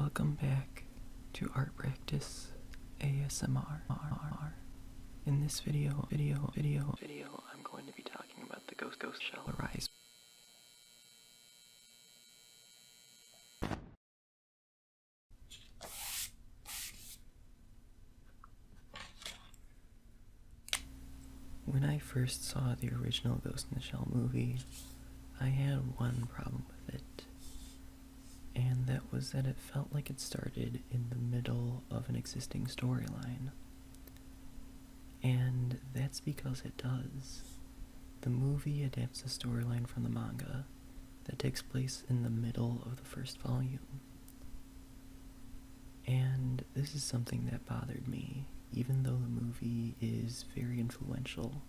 Welcome back to Art Practice ASMR. In this video, I'm going to be talking about the ghost shall arise. When I first saw the original Ghost in the Shell movie, I had one problem with it. And that was that it felt like it started in the middle of an existing storyline. And that's because it does. The movie adapts a storyline from the manga that takes place in the middle of the first volume. And this is something that bothered me, even though the movie is very influential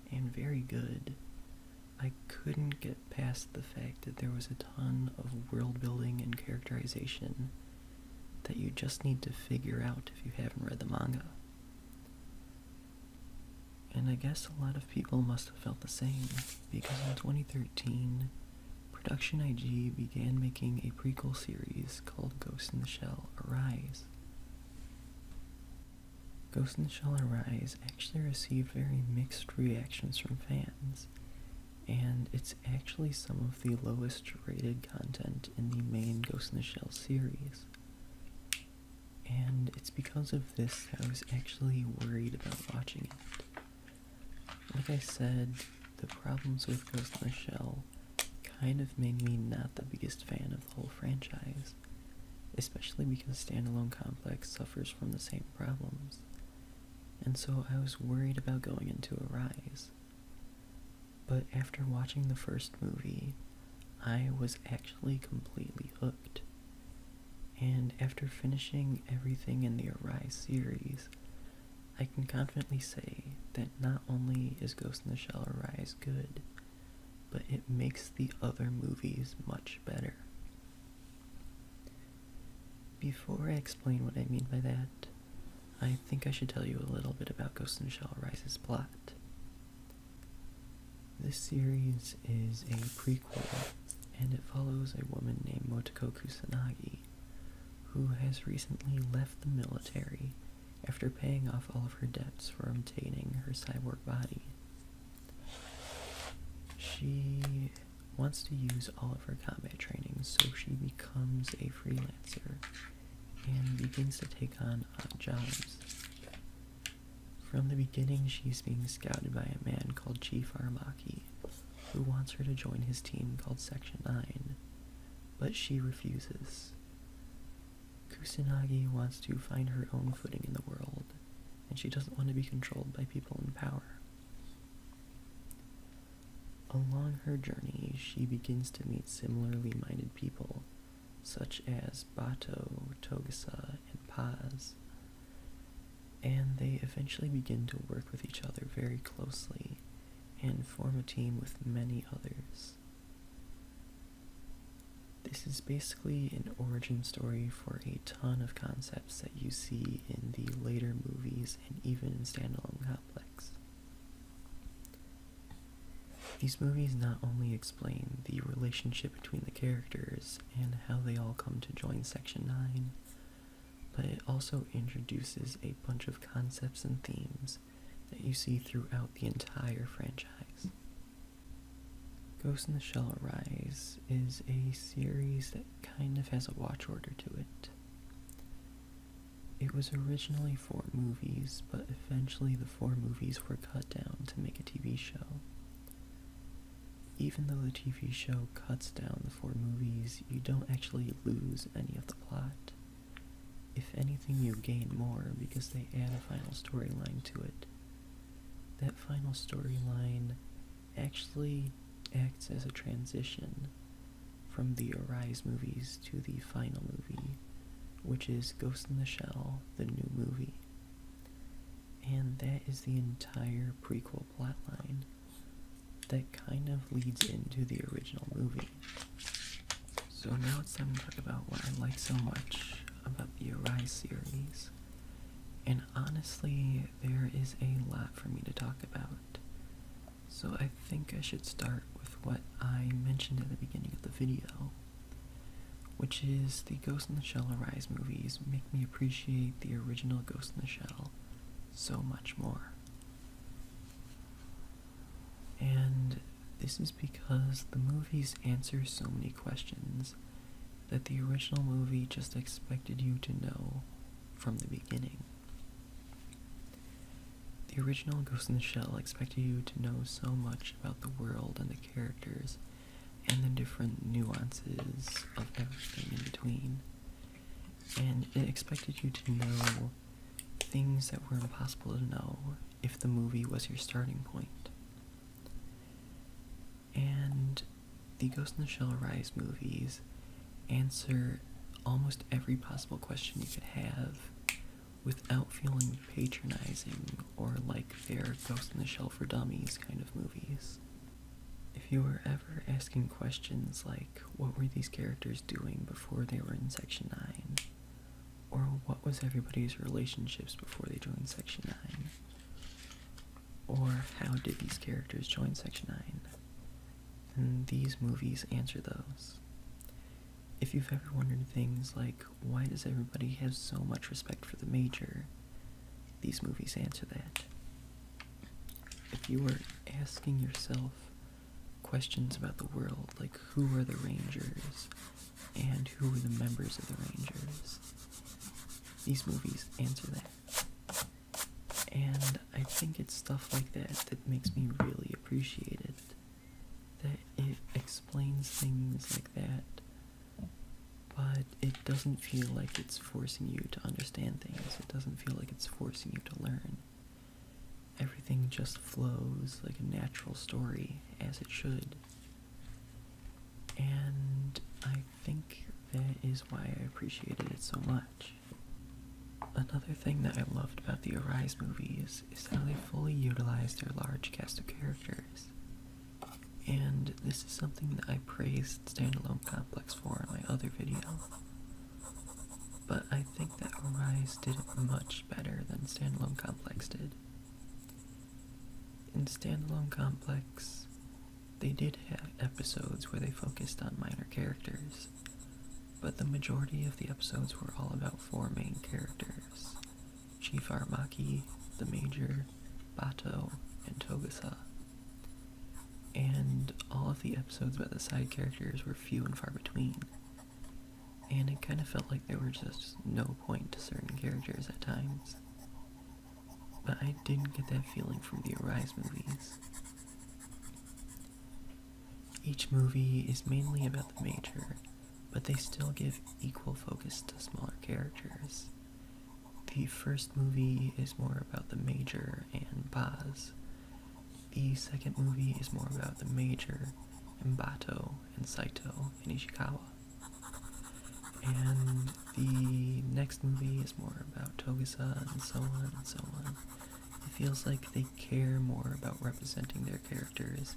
and very good. I couldn't get past the fact that there was a ton of world building and characterization that you just need to figure out if you haven't read the manga. And I guess a lot of people must have felt the same, because in 2013, Production IG began making a prequel series called Ghost in the Shell Arise. Ghost in the Shell Arise actually received very mixed reactions from fans, and it's actually some of the lowest rated content in the main Ghost in the Shell series. And it's because of this that I was actually worried about watching it. Like I said, the problems with Ghost in the Shell kind of made me not the biggest fan of the whole franchise, especially because Standalone Complex suffers from the same problems. And so I was worried about going into Arise. But after watching the first movie, I was actually completely hooked. And after finishing everything in the Arise series, I can confidently say that not only is Ghost in the Shell Arise good, but it makes the other movies much better. Before I explain what I mean by that, I think I should tell you a little bit about Ghost in the Shell Arise's plot. This series is a prequel, and it follows a woman named Motoko Kusanagi, who has recently left the military after paying off all of her debts for obtaining her cyborg body. She wants to use all of her combat training, so she becomes a freelancer and begins to take on odd jobs. From the beginning, she's being scouted by a man called Chief Armaki, who wants her to join his team called Section 9, but she refuses. Kusanagi wants to find her own footing in the world, and she doesn't want to be controlled by people in power. Along her journey, she begins to meet similarly minded people, such as Bato, Togasa, and Paz, and they eventually begin to work with each other very closely and form a team with many others. This is basically an origin story for a ton of concepts that you see in the later movies and even in Standalone Complex. These movies not only explain the relationship between the characters and how they all come to join Section 9, but it also introduces a bunch of concepts and themes that you see throughout the entire franchise. Ghost in the Shell Arise is a series that kind of has a watch order to it. It was originally 4 movies, but eventually the 4 movies were cut down to make a TV show. Even though the TV show cuts down the 4 movies, you don't actually lose any of the plot. If anything, you gain more because they add a final storyline to it. That final storyline actually acts as a transition from the Arise movies to the final movie, which is Ghost in the Shell, the new movie. And that is the entire prequel plotline that kind of leads into the original movie. So now it's time to talk about what I like so much about the Arise series. And honestly, there is a lot for me to talk about. So I think I should start with what I mentioned at the beginning of the video, which is the Ghost in the Shell Arise movies make me appreciate the original Ghost in the Shell so much more. And this is because the movies answer so many questions that the original movie just expected you to know from the beginning. The original Ghost in the Shell expected you to know so much about the world and the characters and the different nuances of everything in between. And it expected you to know things that were impossible to know if the movie was your starting point. And the Ghost in the Shell Arise movies answer almost every possible question you could have without feeling patronizing or like they're Ghost in the Shell for Dummies kind of movies. If you were ever asking questions like, what were these characters doing before they were in Section 9? Or what was everybody's relationships before they joined Section 9? Or how did these characters join Section 9? Then these movies answer those. If you've ever wondered things like, why does everybody have so much respect for the Major? These movies answer that. If you were asking yourself questions about the world, like who are the Rangers, and who are the members of the Rangers, these movies answer that. And I think it's stuff like that that makes me really appreciate it. That it explains things like that, but it doesn't feel like it's forcing you to understand things. It doesn't feel like it's forcing you to learn. Everything just flows like a natural story, as it should. And I think that is why I appreciated it so much. Another thing that I loved about the Arise movies is how they fully utilized their large cast of characters. And this is something that I praised Standalone Complex for in my other video. But I think that Arise did it much better than Standalone Complex did. In Standalone Complex, they did have episodes where they focused on minor characters, but the majority of the episodes were all about four main characters: Chief Aramaki, the Major, Bato, and Togusa. And all of the episodes about the side characters were few and far between. And it kind of felt like there were just no point to certain characters at times. But I didn't get that feeling from the Arise movies. Each movie is mainly about the Major, but they still give equal focus to smaller characters. The first movie is more about the Major and Baz. The second movie is more about the Major and Bato and Saito and Ishikawa. And the next movie is more about Togusa and so on and so on. It feels like they care more about representing their characters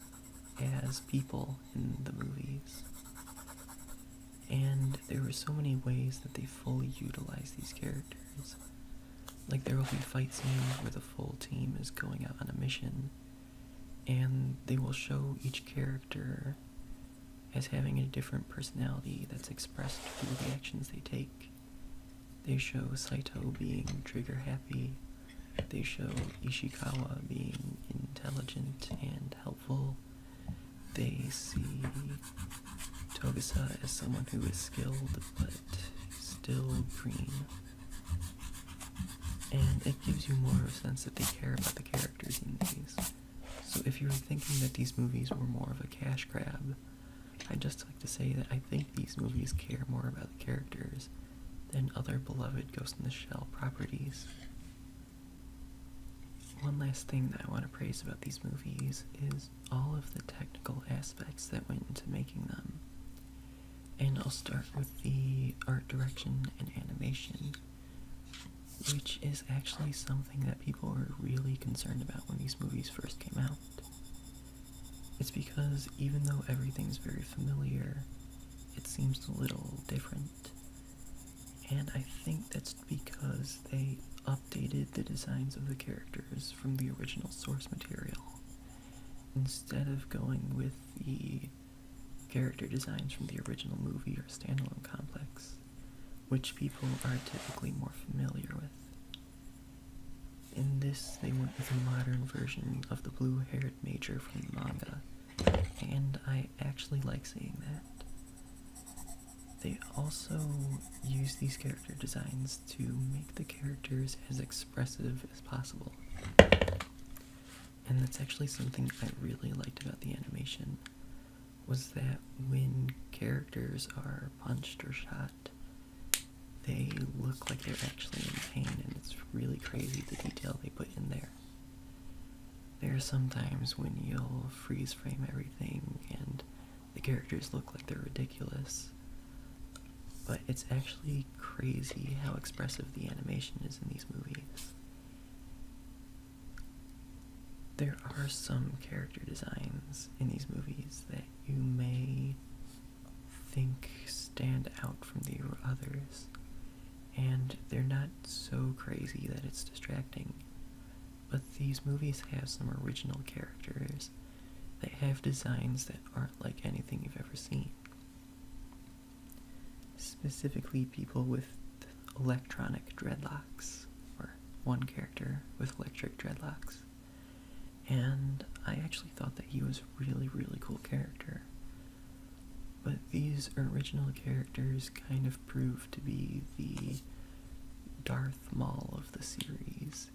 as people in the movies. And there were so many ways that they fully utilize these characters. Like there will be fight scenes where the full team is going out on a mission, and they will show each character as having a different personality that's expressed through the actions they take. They show Saito being trigger-happy. They show Ishikawa being intelligent and helpful. They see Togusa as someone who is skilled but still green. And it gives you more of a sense that they care about the characters in these. So if you were thinking that these movies were more of a cash grab, I'd just like to say that I think these movies care more about the characters than other beloved Ghost in the Shell properties. One last thing that I want to praise about these movies is all of the technical aspects that went into making them. And I'll start with the art direction and animation, which is actually something that people were really concerned about when these movies first came out. It's because even though everything's very familiar, it seems a little different. And I think that's because they updated the designs of the characters from the original source material. Instead of going with the character designs from the original movie or standalone complex, which people are typically more familiar with. In this, they went with a modern version of the blue-haired major from the manga, and I actually like seeing that. They also use these character designs to make the characters as expressive as possible. And that's actually something I really liked about the animation, was that when characters are punched or shot, they look like they're actually in pain, and it's really crazy the detail they put in there. There are some times when you'll freeze frame everything and the characters look like they're ridiculous, but it's actually crazy how expressive the animation is in these movies. There are some character designs in these movies that you may think stand out from the others, and they're not so crazy that it's distracting, but these movies have some original characters that have designs that aren't like anything you've ever seen. Specifically, people with electronic dreadlocks, or one character with electric dreadlocks. And I actually thought that he was a really, really cool character. But these original characters kind of proved to be the Darth Maul of the series,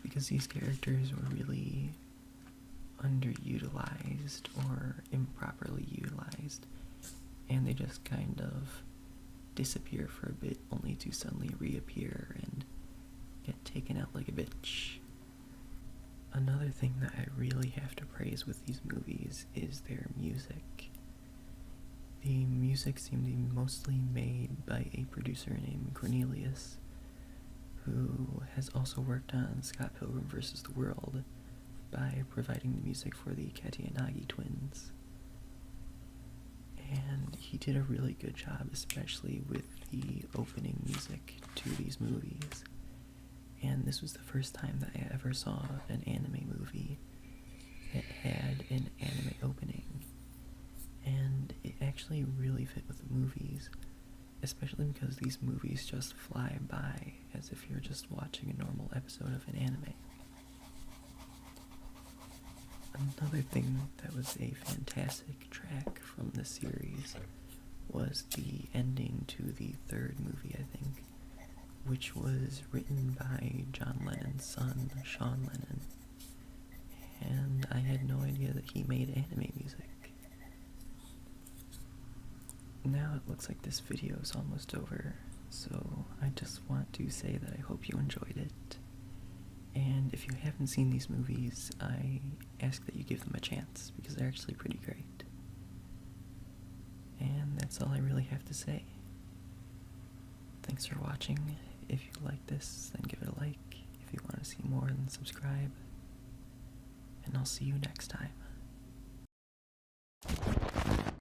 because these characters were really underutilized or improperly utilized, and they just kind of disappear for a bit only to suddenly reappear and get taken out like a bitch. Another thing that I really have to praise with these movies is their music. The music seemed to be mostly made by a producer named Cornelius, who has also worked on Scott Pilgrim vs. the World by providing the music for the Katayanagi twins. And he did a really good job, especially with the opening music to these movies. And this was the first time that I ever saw an anime movie that had an anime opening. And it actually really fit with the movies, especially because these movies just fly by as if you're just watching a normal episode of an anime. Another thing that was a fantastic track from the series was the ending to the third movie, I think, which was written by John Lennon's son, Sean Lennon. And I had no idea that he made anime music. Now it looks like this video is almost over, so I just want to say that I hope you enjoyed it. And if you haven't seen these movies, I ask that you give them a chance, because they're actually pretty great. And that's all I really have to say. Thanks for watching. If you like this, then give it a like. If you want to see more, then subscribe. And I'll see you next time.